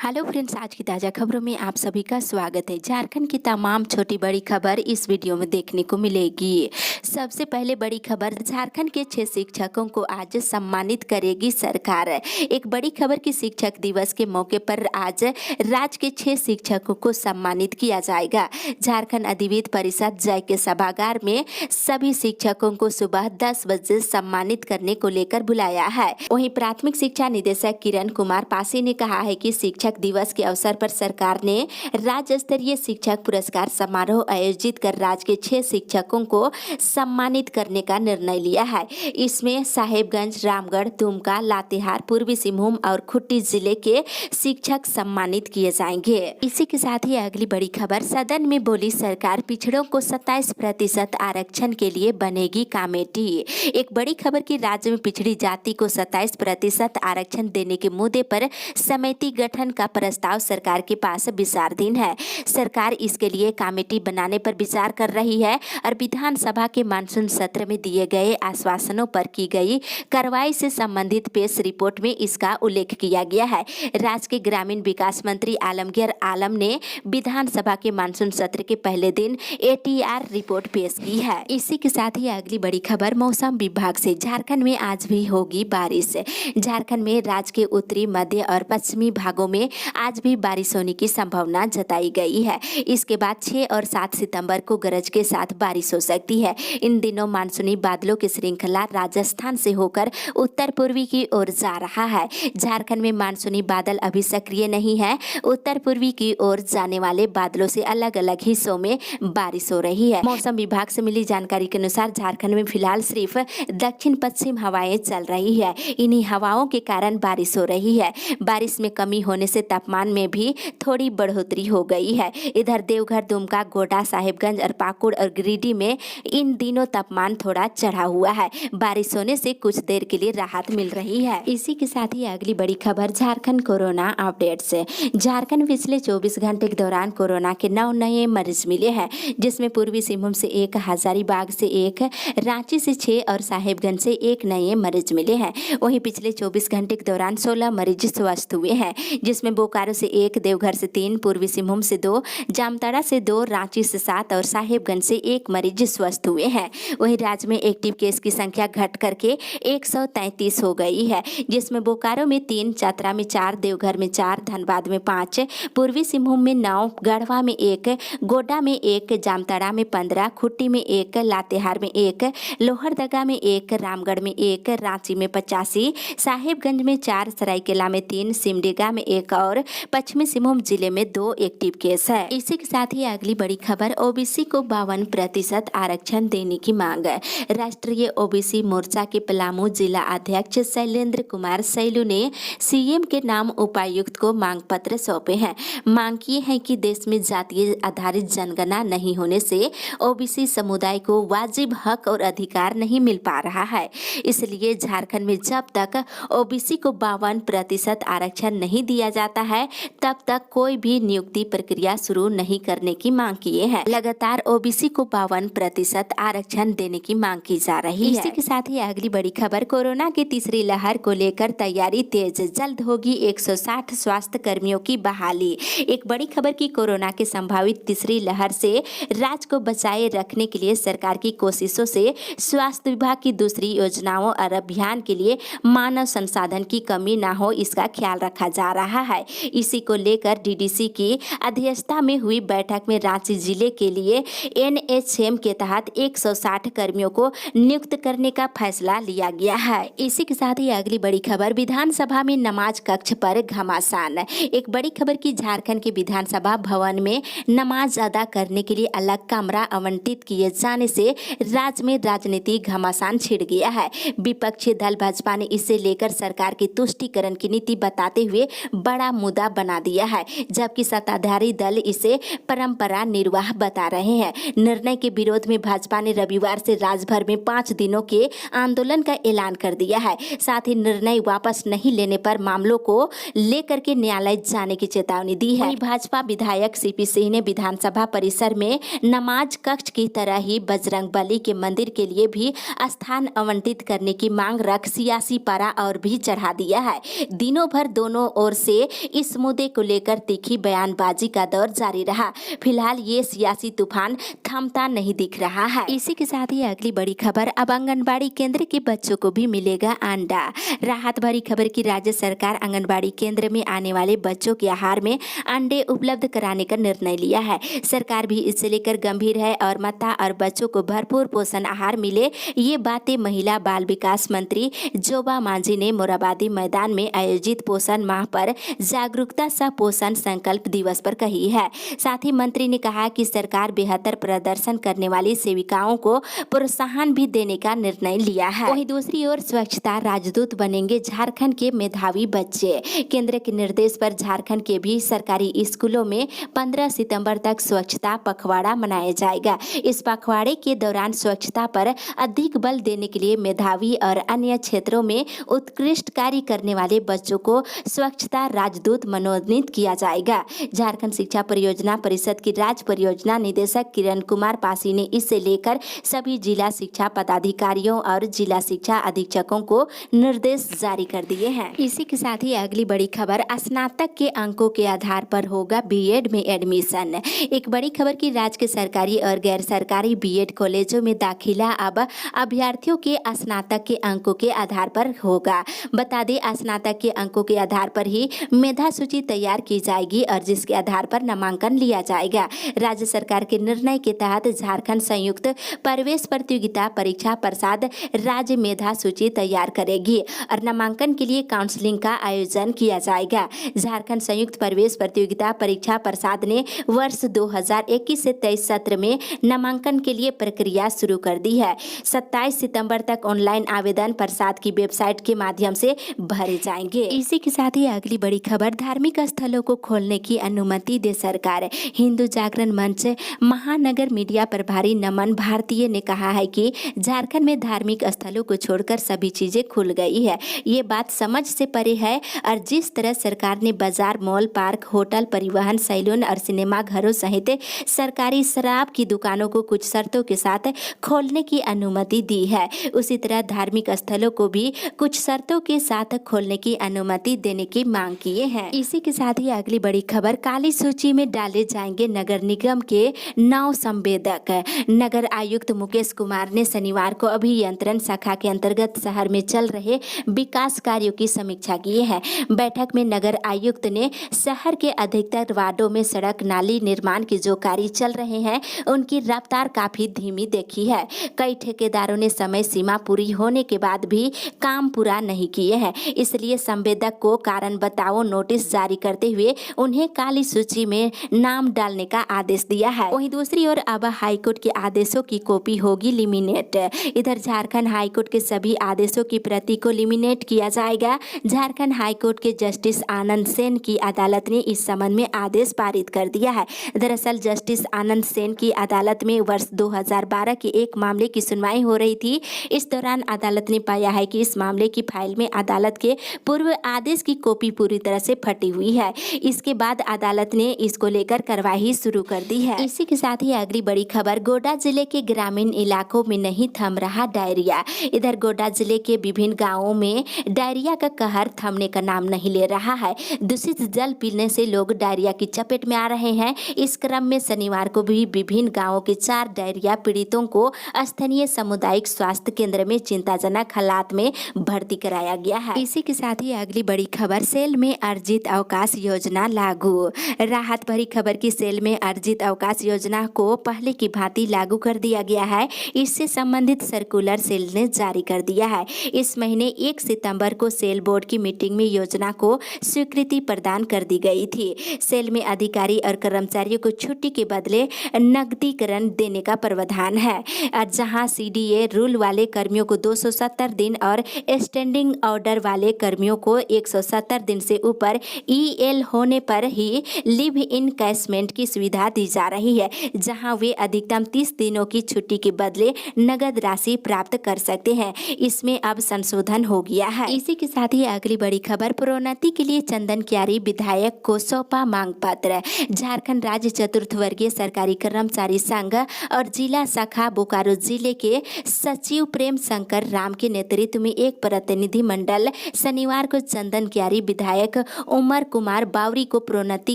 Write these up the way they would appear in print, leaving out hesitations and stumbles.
Hello friends, आज की ताज़ा खबरों में आप सभी का स्वागत है। झारखंड की तमाम छोटी बड़ी खबर इस वीडियो में देखने को मिलेगी। सबसे पहले बड़ी खबर, झारखंड के 6 शिक्षकों को आज सम्मानित करेगी सरकार। एक बड़ी खबर की शिक्षक दिवस के मौके पर आज राज्य के 6 शिक्षकों को सम्मानित किया जाएगा। झारखंड अधिविद्य परिषद जय के सभागार में सभी शिक्षकों को सुबह 10 बजे सम्मानित करने को लेकर बुलाया है। वहीं प्राथमिक शिक्षा निदेशक किरण कुमार पासी ने कहा है कि शिक्षक दिवस के अवसर पर सरकार ने राज्य स्तरीय शिक्षक पुरस्कार समारोह आयोजित कर राज्य के 6 शिक्षकों को सम्मानित करने का निर्णय लिया है। इसमें साहेबगंज, रामगढ़, दुमका, लातेहार, पूर्वी सिंहभूम और खूंटी जिले के शिक्षक सम्मानित किए जाएंगे। इसी के साथ ही अगली बड़ी खबर, सदन में बोली सरकार पिछड़ों को 27% आरक्षण के लिए बनेगी कमेटी। एक बड़ी खबर की राज्य में पिछड़ी जाति को 27% आरक्षण देने के मुद्दे पर समिति गठन का प्रस्ताव सरकार के पास विचाराधीन है। सरकार इसके लिए कमेटी बनाने पर विचार कर रही है और विधानसभा के मानसून सत्र में दिए गए आश्वासनों पर की गई कार्रवाई से संबंधित पेश रिपोर्ट में इसका उल्लेख किया गया है। राज्य के ग्रामीण विकास मंत्री आलमगीर आलम ने विधानसभा के मानसून सत्र के पहले दिन ATR रिपोर्ट पेश की है। इसी के साथ ही अगली बड़ी खबर, मौसम विभाग से, झारखंड में आज भी होगी बारिश। झारखंड में राज्य के उत्तरी, मध्य और पश्चिमी भागों में आज भी बारिश होने की संभावना जताई गई है। इसके बाद 6 और 7 सितंबर को गरज के साथ बारिश हो सकती है। इन दिनों मानसूनी बादलों की श्रृंखला राजस्थान से होकर उत्तर पूर्वी की ओर जा रहा है। झारखंड में मानसूनी बादल अभी सक्रिय नहीं है। उत्तर पूर्वी की ओर जाने वाले बादलों से अलग अलग हिस्सों में बारिश हो रही है। मौसम विभाग से मिली जानकारी के अनुसार झारखंड में फिलहाल सिर्फ दक्षिण पश्चिम हवाएं चल रही है। इन्हीं हवाओं के कारण बारिश हो रही है। बारिश में कमी होने से तापमान में भी थोड़ी बढ़ोतरी हो गई है। इधर देवघर, दुमका, गोड्डा, साहेबगंज और पाकुड़ और गिरिडीह में इन दिनों तापमान थोड़ा चढ़ा हुआ है। बारिश होने से कुछ देर के लिए राहत मिल रही है। इसी के साथ ही अगली बड़ी खबर, झारखंड कोरोना अपडेट से। झारखंड पिछले 24 घंटे के दौरान कोरोना के 9 नए मरीज मिले हैं, जिसमें पूर्वी सिंहभूम से 1, हजारीबाग से 1, रांची से 6 और साहेबगंज से 1 नए मरीज मिले हैं। वहीं पिछले 24 घंटे के दौरान 16 मरीज स्वस्थ हुए हैं, जिसमें बोकारो से 1, देवघर से 3, पूर्वी सिंहभूम से 2, जामताड़ा से 2, रांची से 7 और साहेबगंज से 1 मरीज स्वस्थ हुए हैं। वहीं राज्य में एक्टिव केस की संख्या घट करके 133 हो गई है, जिसमें बोकारो में 3, चतरा में 4, देवघर में 4, धनबाद में 5, पूर्वी सिंहभूम में 9, गढ़वा में 1, गोड्डा में 1, जामताड़ा में 15, खूंटी में 1, लातेहार में 1, लोहरदगा में 1, रामगढ़ में 1, रांची में 85, साहेबगंज में 4, सरायकेला में 3, सिमडेगा में 1 और पश्चिमी सिंहभूम जिले में 2 एक्टिव केस है। इसी के साथ ही अगली बड़ी खबर, OBC को 52% आरक्षण देने की मांग। राष्ट्रीय OBC मोर्चा के पलामू जिला अध्यक्ष शैलेंद्र कुमार सैलू ने CM के नाम उपायुक्त को मांग पत्र सौंपे हैं। मांग की है कि देश में जातीय आधारित जनगणना नहीं होने से OBC समुदाय को वाजिब हक और अधिकार नहीं मिल पा रहा है। इसलिए झारखंड में जब तक OBC को 52% आरक्षण नहीं दिया जाता है, तब तक कोई भी नियुक्ति प्रक्रिया शुरू नहीं करने की मांग किए हैं। लगातार OBC को 52% आरक्षण देने की मांग की जा रही है। इसी के साथ ही अगली बड़ी खबर, कोरोना की तीसरी लहर को लेकर तैयारी तेज, जल्द होगी 160 स्वास्थ्य कर्मियों की बहाली। एक बड़ी खबर की, कोरोना के संभावित तीसरी लहर से राज्य को बचाए रखने के लिए सरकार की कोशिशों से स्वास्थ्य विभाग की दूसरी योजनाओं और अभियान के लिए मानव संसाधन की कमी न हो, इसका ख्याल रखा जा रहा है। इसी को लेकर DDC की अध्यक्षता में हुई बैठक में रांची जिले के लिए NHM के तहत 160 कर्मियों को नियुक्त करने का फैसला लिया गया है। इसी के साथ ही अगली बड़ी खबर, विधानसभा में नमाज कक्ष पर घमासान। एक बड़ी खबर की, झारखंड के विधानसभा भवन में नमाज अदा करने के लिए अलग कमरा आवंटित किए जाने से राज्य में राजनीतिक घमासान छिड़ गया है। विपक्षी दल भाजपा ने इसे लेकर सरकार की तुष्टीकरण की नीति बताते हुए बड़ा मुद्दा बना दिया है, जबकि सत्ताधारी दल इसे परंपरा निर्वाह बता रहे हैं। निर्णय के विरोध में भाजपा ने रविवार से राज्यभर में 5 दिनों के आंदोलन का ऐलान कर दिया है। साथ ही निर्णय वापस नहीं लेने पर मामलों को लेकर के न्यायालय जाने की चेतावनी दी है। भाजपा विधायक CP सिंह ने विधानसभा परिसर में नमाज कक्ष की तरह ही बजरंगबली के मंदिर के लिए भी स्थान आवंटित करने की मांग रख सियासी पारा और भी चढ़ा दिया है। दिनों भर दोनों ओर से इस मुद्दे को लेकर तीखी बयानबाजी का दौर जारी रहा। फिलहाल ये सियासी तूफान थमता नहीं दिख रहा है। इसी के साथ ही अगली बड़ी खबर, अब आंगनबाड़ी केंद्र के बच्चों को भी मिलेगा अंडा। राहत भरी खबर की राज्य सरकार आंगनबाड़ी केंद्र में आने वाले बच्चों के आहार में अंडे उपलब्ध कराने का निर्णय लिया है। सरकार भी इससे लेकर गंभीर है और माता और बच्चों को भरपूर पोषण आहार मिले, ये बातें महिला बाल विकास मंत्री जोबा मांझी ने मोराबादी मैदान में आयोजित पोषण माह पर जागरूकता सह पोषण संकल्प दिवस पर कही है। साथ ही मंत्री ने कहा कि सरकार बेहतर प्रदर्शन करने वाली सेविकाओं को प्रोत्साहन भी देने का निर्णय लिया है। वहीं दूसरी ओर स्वच्छता राजदूत बनेंगे झारखंड के मेधावी बच्चे। केंद्र के निर्देश पर झारखंड के भी सरकारी स्कूलों में 15 सितंबर तक स्वच्छता पखवाड़ा मनाया जाएगा। इस पखवाड़े के दौरान स्वच्छता पर अधिक बल देने के लिए मेधावी और अन्य क्षेत्रों में उत्कृष्ट कार्य करने वाले बच्चों को स्वच्छता राजदूत मनोनीत किया जाएगा। झारखंड शिक्षा परियोजना परिषद की राज्य परियोजना निदेशक किरण कुमार पासी ने इसे लेकर सभी जिला शिक्षा पदाधिकारियों और जिला शिक्षा अधीक्षकों को निर्देश जारी कर दिए हैं। इसी के साथ ही अगली बड़ी खबर, स्नातक के अंकों के आधार पर होगा बीएड में एडमिशन। एक बड़ी खबर की राज्य के सरकारी और गैर सरकारी बीएड कॉलेजों में दाखिला अब अभ्यर्थियों के स्नातक के अंकों के आधार पर होगा। बता दें, स्नातक के अंकों के आधार पर ही मेधा सूची तैयार की जाएगी और जिसके आधार पर नामांकन लिया जाएगा। राज्य सरकार के निर्णय के तहत झारखंड संयुक्त प्रवेश प्रतियोगिता परीक्षा परिषद राज्य मेधा सूची तैयार करेगी और नामांकन के लिए काउंसलिंग का आयोजन किया जाएगा। झारखंड संयुक्त प्रवेश प्रतियोगिता परीक्षा परिषद ने वर्ष 2021 से 23 सत्र में नामांकन के लिए प्रक्रिया शुरू कर दी है। 27 सितंबर तक ऑनलाइन आवेदन परिषद की वेबसाइट के माध्यम से भरे जाएंगे। इसी के साथ ही अगली बड़ी खबर, धार्मिक स्थलों को खोलने की अनुमति दे सरकार। हिंदू जागरण मंच महानगर मीडिया प्रभारी नमन भारतीय ने कहा है कि झारखंड में धार्मिक स्थलों को छोड़कर सभी चीजें खुल गई है। ये बात समझ से परे है और जिस तरह सरकार ने बाजार, मॉल, पार्क, होटल, परिवहन, सैलून और सिनेमा घरों सहित सरकारी शराब की दुकानों को कुछ शर्तों के साथ खोलने की अनुमति दी है, उसी तरह धार्मिक स्थलों को भी कुछ शर्तों के साथ खोलने की अनुमति देने की मांग किए हैं। इसी के साथ ही अगली बड़ी खबर, काली सूची में डाले जाएंगे नगर निगम के 9 संवेदक। नगर आयुक्त मुकेश कुमार ने शनिवार को अभियंत्रण शाखा के अंतर्गत शहर में चल रहे विकास कार्यों की समीक्षा की है। बैठक में नगर आयुक्त ने शहर के अधिकतर वार्डों में सड़क नाली निर्माण के जो कार्य चल रहे हैं उनकी रफ्तार काफी धीमी देखी है। कई ठेकेदारों ने समय सीमा पूरी होने के बाद भी काम पूरा नहीं किए हैं, इसलिए संवेदक को कारण बताओ नोटिस जारी करते हुए उन्हें काली सूची में नाम डालने का आदेश दिया है। वहीं दूसरी ओर अब हाईकोर्ट के आदेशों की कॉपी होगी लिमिनेट। इधर झारखंड हाईकोर्ट के सभी आदेशों की प्रति को लिमिनेट किया जाएगा। झारखंड हाईकोर्ट के जस्टिस आनंद सेन की अदालत ने इस संबंध में आदेश पारित कर दिया है। दरअसल जस्टिस आनंद सेन की अदालत में वर्ष 2012 के एक मामले की सुनवाई हो रही थी। इस दौरान अदालत ने पाया है कि इस मामले की फाइल में अदालत के पूर्व आदेश की कॉपी पूरी तरह से फटी हुई है। इसके बाद अदालत ने इसको लेकर कार्रवाई शुरू कर दी है। इसी के साथ ही अगली बड़ी खबर, गोड्डा जिले के ग्रामीण इलाकों में नहीं थम रहा डायरिया। इधर गोड्डा जिले के विभिन्न गाँवों में डायरिया का कहर थमने का नाम नहीं ले रहा है। दूषित जल पीने से लोग डायरिया की चपेट में आ रहे हैं। इस क्रम में शनिवार को भी विभिन्न गाँवों के 4 डायरिया पीड़ितों को स्थानीय सामुदायिक स्वास्थ्य केंद्र में चिंताजनक हालात में भर्ती कराया गया है। इसी के साथ ही अगली बड़ी खबर, सेल में अर्जित अवकाश योजना लागू। राहत भरी खबर की सेल में अर्जित अवकाश योजना को पहले की भांति लागू कर दिया गया है। इससे संबंधित सर्कुलर सेल ने जारी कर दिया है। इस महीने 1 सितंबर को सेल बोर्ड की मीटिंग में योजना को स्वीकृति प्रदान कर दी गई थी। सेल में अधिकारी और कर्मचारियों को छुट्टी के बदले नकदीकरण देने का प्रावधान है। जहां सीडीए रूल वाले कर्मियों को 270 दिन और स्टैंडिंग ऑर्डर वाले कर्मियों को 170 दिन से ऊपर ईएल होने पर ही लिव इन कैशमेंट की सुविधा दी जा रही है, जहां वे अधिकतम 30 दिनों की छुट्टी के बदले नगद राशि प्राप्त कर सकते हैं। इसमें अब संशोधन हो गया है। इसी के साथ ही अगली बड़ी खबर, प्रोन्नति के लिए चंदन क्यारी विधायक को सौंपा मांग पत्र। झारखंड राज्य चतुर्थ वर्गीय सरकारी कर्मचारी संघ और जिला शाखा बोकारो जिले के सचिव प्रेम शंकर राम के नेतृत्व में एक प्रतिनिधि मंडल शनिवार को चंदन क्यारी विधायक विधायक उमर कुमार बावरी को प्रोन्नति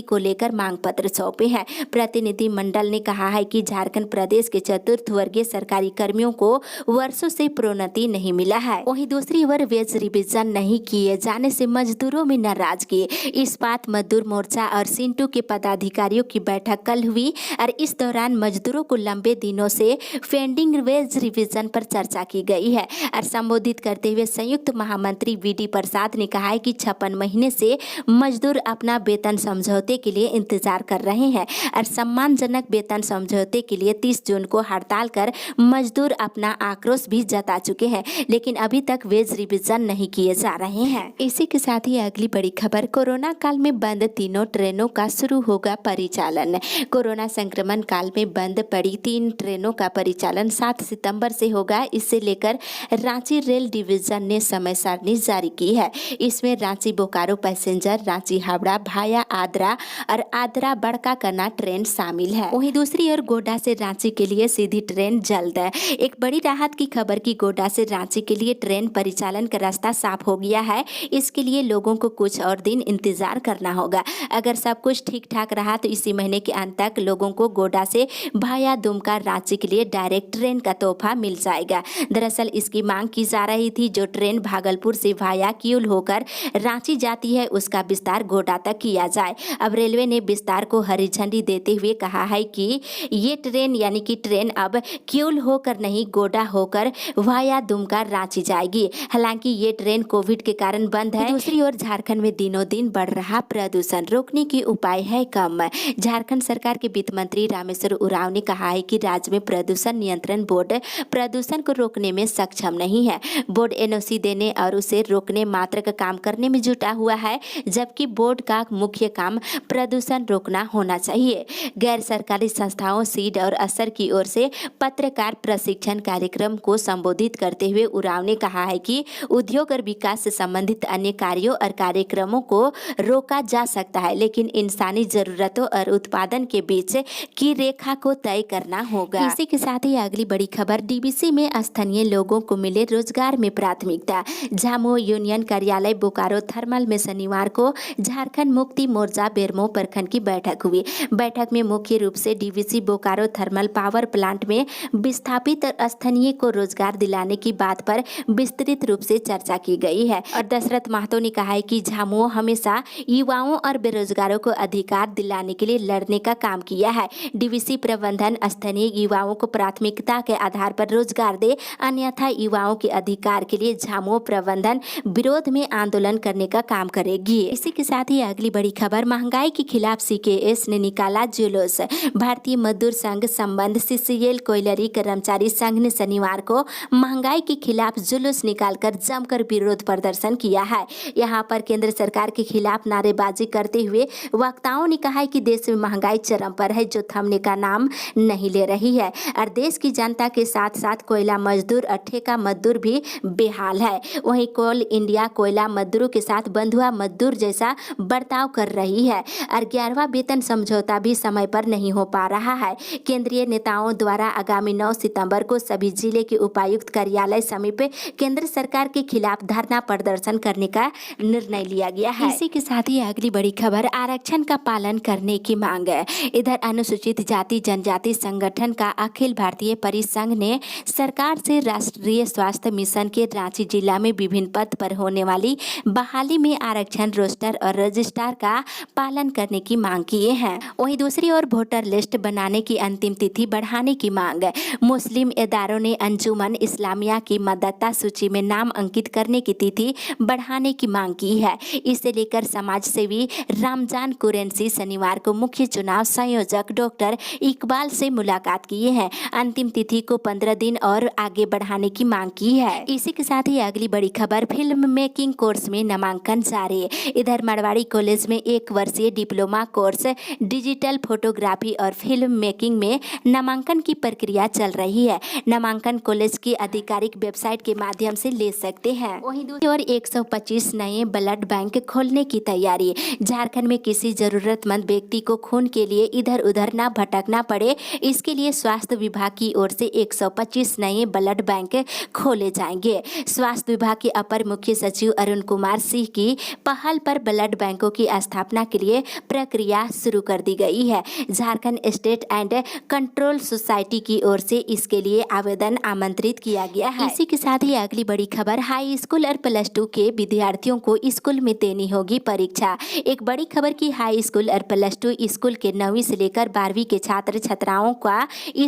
को लेकर मांग पत्र सौंपे हैं। प्रतिनिधिमंडल ने कहा है कि झारखंड प्रदेश के चतुर्थ वर्गीय सरकारी कर्मियों को वर्षों से प्रोन्नति नहीं मिला है। वहीं दूसरी ओर वेज रिविजन नहीं किए जाने से मजदूरों में नाराजगी। इस्पात मजदूर मोर्चा और सिंटू के पदाधिकारियों की बैठक कल हुई और इस दौरान मजदूरों को लंबे दिनों से पेंडिंग वेज रिविजन पर चर्चा की गई है। और संबोधित करते हुए संयुक्त महामंत्री वीडी प्रसाद ने कहा है कि 56 महीने से मजदूर अपना वेतन समझौते के लिए इंतजार कर रहे हैं और सम्मानजनक वेतन समझौते के लिए 30 जून को हड़ताल कर मजदूर अपना आक्रोश भी जता चुके हैं, लेकिन अभी तक वेज रिविजन नहीं किए जा रहे हैं। इसी के साथ ही अगली बड़ी खबर, कोरोना काल में बंद तीनों ट्रेनों का शुरू होगा परिचालन। कोरोना संक्रमण काल में बंद पड़ी 3 ट्रेनों का परिचालन 7 सितंबर से होगा। इसे लेकर रांची रेल डिवीजन ने समय सारणी जारी की है। इसमें रांची बोकारो पैसेंजर, रांची हावड़ा भाया आद्रा और आद्रा बड़का कन्ना ट्रेन शामिल है। वहीं दूसरी ओर गोड्डा से रांची के लिए सीधी ट्रेन जल्द है। एक बड़ी राहत की खबर कि गोड्डा से रांची के लिए ट्रेन परिचालन का रास्ता साफ हो गया है। इसके लिए लोगों को कुछ और दिन इंतजार करना होगा। अगर सब कुछ ठीक ठाक रहा तो इसी महीने के अंत तक लोगों को गोड्डा से भाया दुमका रांची के लिए डायरेक्ट ट्रेन का तोहफा मिल जाएगा। दरअसल इसकी मांग की जा रही थी, जो ट्रेन भागलपुर से भाया किऊल होकर रांची जाती है उसका विस्तार गोड्डा तक किया जाए। अब रेलवे ने विस्तार को हरी झंडी देते हुए कहा है कि ये ट्रेन यानी कि ट्रेन अब किऊल होकर नहीं गोड्डा होकर भाया दुमका रांची जाएगी। हालांकि ये ट्रेन कोविड के कारण बंद है। दूसरी ओर झारखंड में दिनों दिन बढ़ रहा प्रदूषण, रोकने की उपाय है कम। झारखंड सरकार के वित्त मंत्री रामेश्वर उरांव ने कहा है कि राज्य में प्रदूषण नियंत्रण बोर्ड प्रदूषण को रोकने में सक्षम नहीं है। बोर्ड एनओसी देने और उसे रोकने मात्र का काम करने में जुटा हुआ है, जबकि बोर्ड का मुख्य काम प्रदूषण रोकना होना चाहिए। गैर सरकारी संस्थाओं सीड और असर की ओर से पत्रकार प्रशिक्षण कार्यक्रम को संबोधित करते हुए उरांव ने कहा है कि उद्योग और विकास से संबंधित अन्य कार्यों और कार्यक्रमों को रोका जा सकता है, लेकिन इंसानी जरूरतों और उत्पादन के बीच की रेखा को तय करना होगा। इसी के साथ ही अगली बड़ी खबर, डीवीसी में स्थानीय लोगों को मिले रोजगार में प्राथमिकता। झामुमो यूनियन कार्यालय बोकारो थर्मल में शनिवार को झारखंड मुक्ति मोर्चा बेरमो प्रखंड की बैठक हुई। बैठक में मुख्य रूप से DVC Bokaro thermal power plant में विस्थापित और स्थानीय को रोजगार दिलाने की बात पर विस्तृत रूप से चर्चा की गई है। और दशरथ महतो ने कहा है कि झामुमो हमेशा युवाओं और बेरोजगारों को अधिकार दिलाने के लिए लड़ने का काम किया है। डीवीसी प्रबंधन स्थानीय युवाओं को प्राथमिकता के आधार पर रोजगार दे, अन्यथा युवाओं के अधिकार के लिए झामुमो प्रबंधन विरोध में आंदोलन करने का काम करेगी। इसी के साथ ही अगली बड़ी खबर, महंगाई के खिलाफ सीकेएस ने निकाला जुलूस। भारतीय मजदूर संघ संबंध सीसीएल कोयलरी कर्मचारी संघ ने शनिवार को महंगाई के खिलाफ जुलूस निकालकर जमकर विरोध प्रदर्शन किया है। यहाँ पर केंद्र सरकार के खिलाफ नारेबाजी करते हुए वक्ताओं ने कहा है कि देश में महंगाई चरम पर है, जो थमने का नाम नहीं ले रही है और देश की जनता के साथ साथ कोयला मजदूर और ठेका मजदूर भी बेहाल है। वहीं कोल इंडिया कोयला मजदूरों के साथ बंधुआ मजदूर जैसा बर्ताव कर रही है और 11वां वेतन समझौता भी समय पर नहीं हो पा रहा है। केंद्रीय नेताओं द्वारा आगामी 9 सितंबर को सभी जिले के उपायुक्त कार्यालय समीप केंद्र सरकार के खिलाफ धरना प्रदर्शन करने का निर्णय लिया गया है। इसी के साथ ही अगली बड़ी खबर, आरक्षण का पालन करने की मांग है। इधर अनुसूचित जाति जनजाति संगठन का अखिल भारतीय परिसंघ ने सरकार से राष्ट्रीय स्वास्थ्य मिशन के रांची जिला में विभिन्न पद पर होने वाली बहाली में आरक्षण रोस्टर और रजिस्ट्रार का पालन करने की मांग किए हैं। वहीं दूसरी ओर वोटर लिस्ट बनाने की अंतिम तिथि बढ़ाने की मांग। मुस्लिम इदारों ने अंजुमन इस्लामिया की मतदाता सूची में नाम अंकित करने की तिथि बढ़ाने की मांग की है। इसे लेकर समाज सेवी रामजान कुरैशी शनिवार को मुख्य चुनाव संयोजक डॉक्टर इकबाल से मुलाकात किए हैं। अंतिम तिथि को 15 दिन और आगे बढ़ाने की मांग की है। इसी के साथ ही अगली बड़ी खबर, फिल्म मेकिंग कोर्स में नामांकन जारी। इधर मरवाड़ी कॉलेज में 1 वर्षीय डिप्लोमा कोर्स डिजिटल फोटोग्राफी और फिल्म मेकिंग में नामांकन की प्रक्रिया चल रही है। नामांकन कॉलेज की आधिकारिक वेबसाइट के माध्यम से ले सकते हैं। वहीं दूसरी ओर 125 नए ब्लड बैंक खोलने की तैयारी। झारखंड में किसी जरूरतमंद व्यक्ति को खून के लिए इधर उधर न भटकना पड़े, इसके लिए स्वास्थ्य विभाग की ओर से 125 नए ब्लड बैंक खोले जाएंगे। स्वास्थ्य विभाग के अपर मुख्य सचिव अरुण कुमार सिंह की पहल पर ब्लड बैंकों की स्थापना के लिए प्रक्रिया शुरू कर दी गई है। Jharkhand state and control society की ओर से इसके लिए आवेदन आमंत्रित किया गया है। इसी के साथ ही अगली बड़ी खबर, हाई स्कूल और प्लस टू के विद्यार्थियों को स्कूल में देनी होगी परीक्षा। एक बड़ी खबर की हाई स्कूल और प्लस टू स्कूल के 9वीं से लेकर 12वीं के छात्र छात्राओं का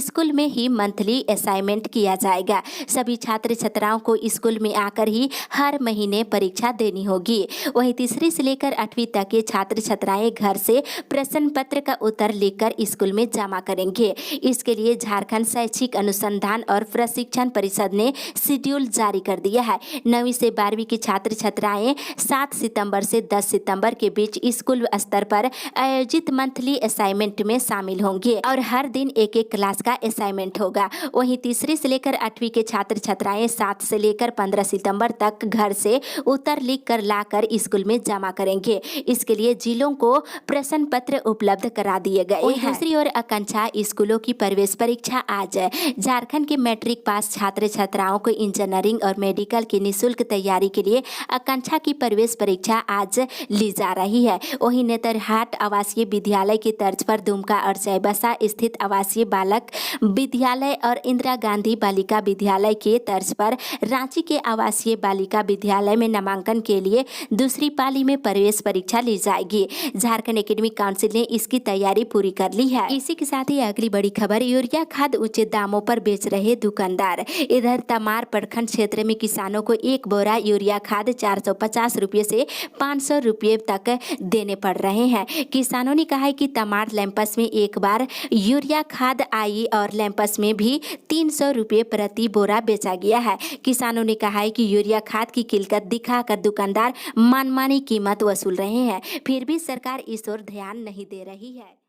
स्कूल में ही मंथली असाइनमेंट किया जाएगा। सभी छात्र छात्राओं को स्कूल में आकर ही हर महीने परीक्षा देनी होगी। वहीं तीसरी से लेकर 8वीं तक के छात्र छात्राएं घर से प्रश्न पत्र का उत्तर लेकर स्कूल में जमा करेंगे। इसके लिए झारखंड शैक्षिक अनुसंधान और प्रशिक्षण परिषद ने शेड्यूल जारी कर दिया है। 9वीं से 12वीं के छात्र छात्राएं 7 सितंबर से 10 सितंबर के बीच स्कूल स्तर पर आयोजित मंथली असाइनमेंट में शामिल होंगे और हर दिन एक एक क्लास का असाइनमेंट होगा। वहीं तीसरी से लेकर 8वीं के छात्र छात्राएं 7 से लेकर 15 सितंबर तक घर से उत्तर लिख कर लाकर स्कूल में जमा करेंगे। इसके लिए जिलों को प्रश्न पत्र उपलब्ध करा दिए गए हैं। दूसरी ओर आकांक्षा स्कूलों की प्रवेश परीक्षा आज। झारखंड के मैट्रिक पास छात्र छात्राओं को इंजीनियरिंग और मेडिकल की निःशुल्क तैयारी के लिए आकांक्षा की प्रवेश परीक्षा आज ली जा रही है। वहीं नेतरहाट आवासीय विद्यालय की तर्ज पर दुमका और चाईबासा स्थित आवासीय बालक विद्यालय और इंदिरा गांधी बालिका विद्यालय के तर्ज पर रांची के आवासीय बालिका विद्यालय में नामांकन के लिए दूसरी पाली में प्रवेश परीक्षा ली जाएगी। झारखंड एकेडमिक काउंसिल ने इसकी तैयारी पूरी कर ली है। इसी के साथ ही अगली बड़ी खबर, यूरिया खाद ऊंचे दामों पर बेच रहे दुकानदार। इधर तमार प्रखंड क्षेत्र में किसानों को एक बोरा यूरिया खाद 450 रुपये से 500 रुपये तक देने पड़ रहे हैं। किसानों ने कहा है कि तमार लैंपस में एक बार यूरिया खाद आई और लैंपस में भी 300 रुपये प्रति बोरा बेचा गया है। किसानों ने कहा है कि यूरिया खाद की किल्लत दिखाकर दुकानदार मनमानी कीमत वसूल रहे हैं, फिर भी सरकार इस ओर ध्यान नहीं दे रही है।